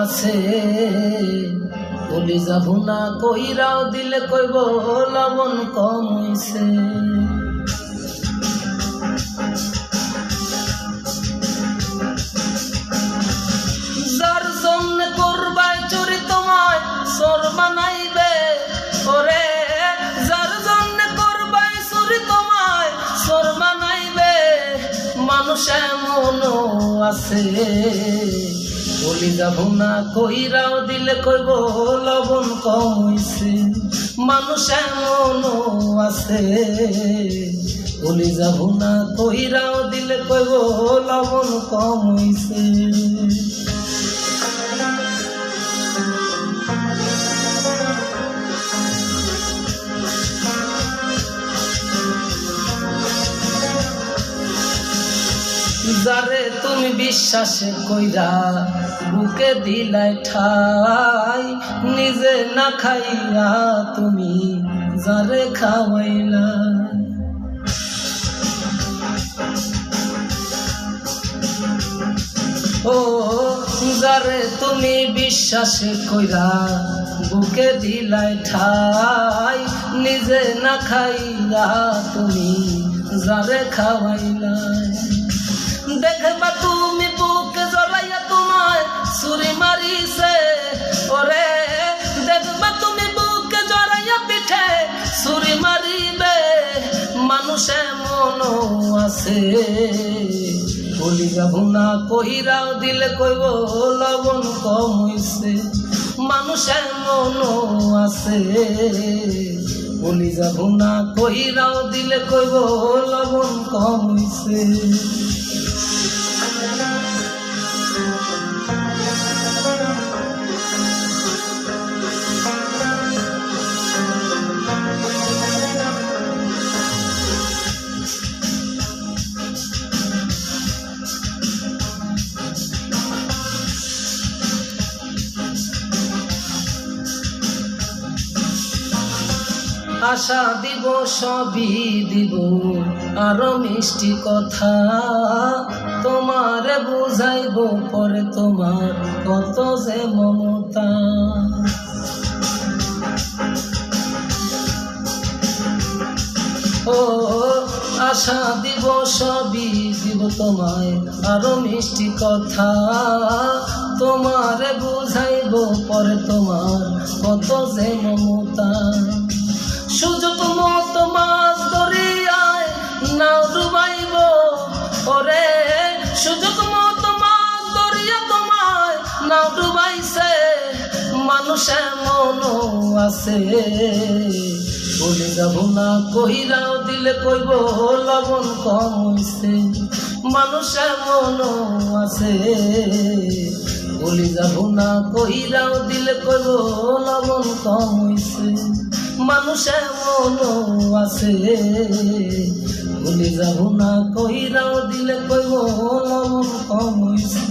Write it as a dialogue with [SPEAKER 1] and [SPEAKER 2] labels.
[SPEAKER 1] আছে বলি যাবো না কইরাও দিলে কইব লবণ কম হইছে। যার জন্য করবাই চুরি তোমায় চোর বানাইবে ওরে, যার জন্য করবাই চুরি তোমায় চোর বানাইবে। মানুষ এমনও আছে বলি যাবো না কইরাও দিলে কইব লবণ কম হইছে। মানুষ এমনও আছে বলি যাবো না কইরাও দিলে কইব লবণ কম হইছে। যারে তুমি বিশ্বাসে কইরা বুকে দিলাই ঠাই, নিজে না খাইয়া তুমি যারে খাওয়াইলা। ও যারে তুমি বিশ্বাসে কইরা বুকে দিলাই ঠাই, নিজে না খাইয়া তুমি যারে খাওয়াইলা। দেখবা তুমি বুকে জড়াইয়া তোমায় ছুরি মারিছে ওরে, দেখবা তুমি বুকে জড়াইয়া পিঠে ছুরি মারিবে। মানুষ এমনও আছে বলি যাবো না কইরাও দিলে কইব লবণ কম হইছে। মানুষ এমনও আছে বলি যাবো না কইরাও দিলে কইব লবণ কম হইছে। আশা দিব সবই দিব আরো মিষ্টি কথা, তোমারে বুঝাইব পরে তোমার কত যে মমতা। ও আশা দিব সবই দিব তোমায় আরো মিষ্টি কথা, তোমারে বুঝাইব পরে তোমার কত যে মমতা। সুযোগ মতো মাছ দরিয়ায় নাও ডুবাইব ওরে, সুযোগ মতো মাছ দরিয়া তোমায় নাও ডুবাইছে। মানুষ এমনও আছে বলি যাবো না কইরাও দিলে কইব লবণ কম হইছে। মানুষ এমনও আছে বলি যাবো না কইরাও দিলে কইব লবণ কম হইছে। মানুষ এমনও আছে বলি যাবো না কইরাও দিলে কইব লবণ কম হইছে।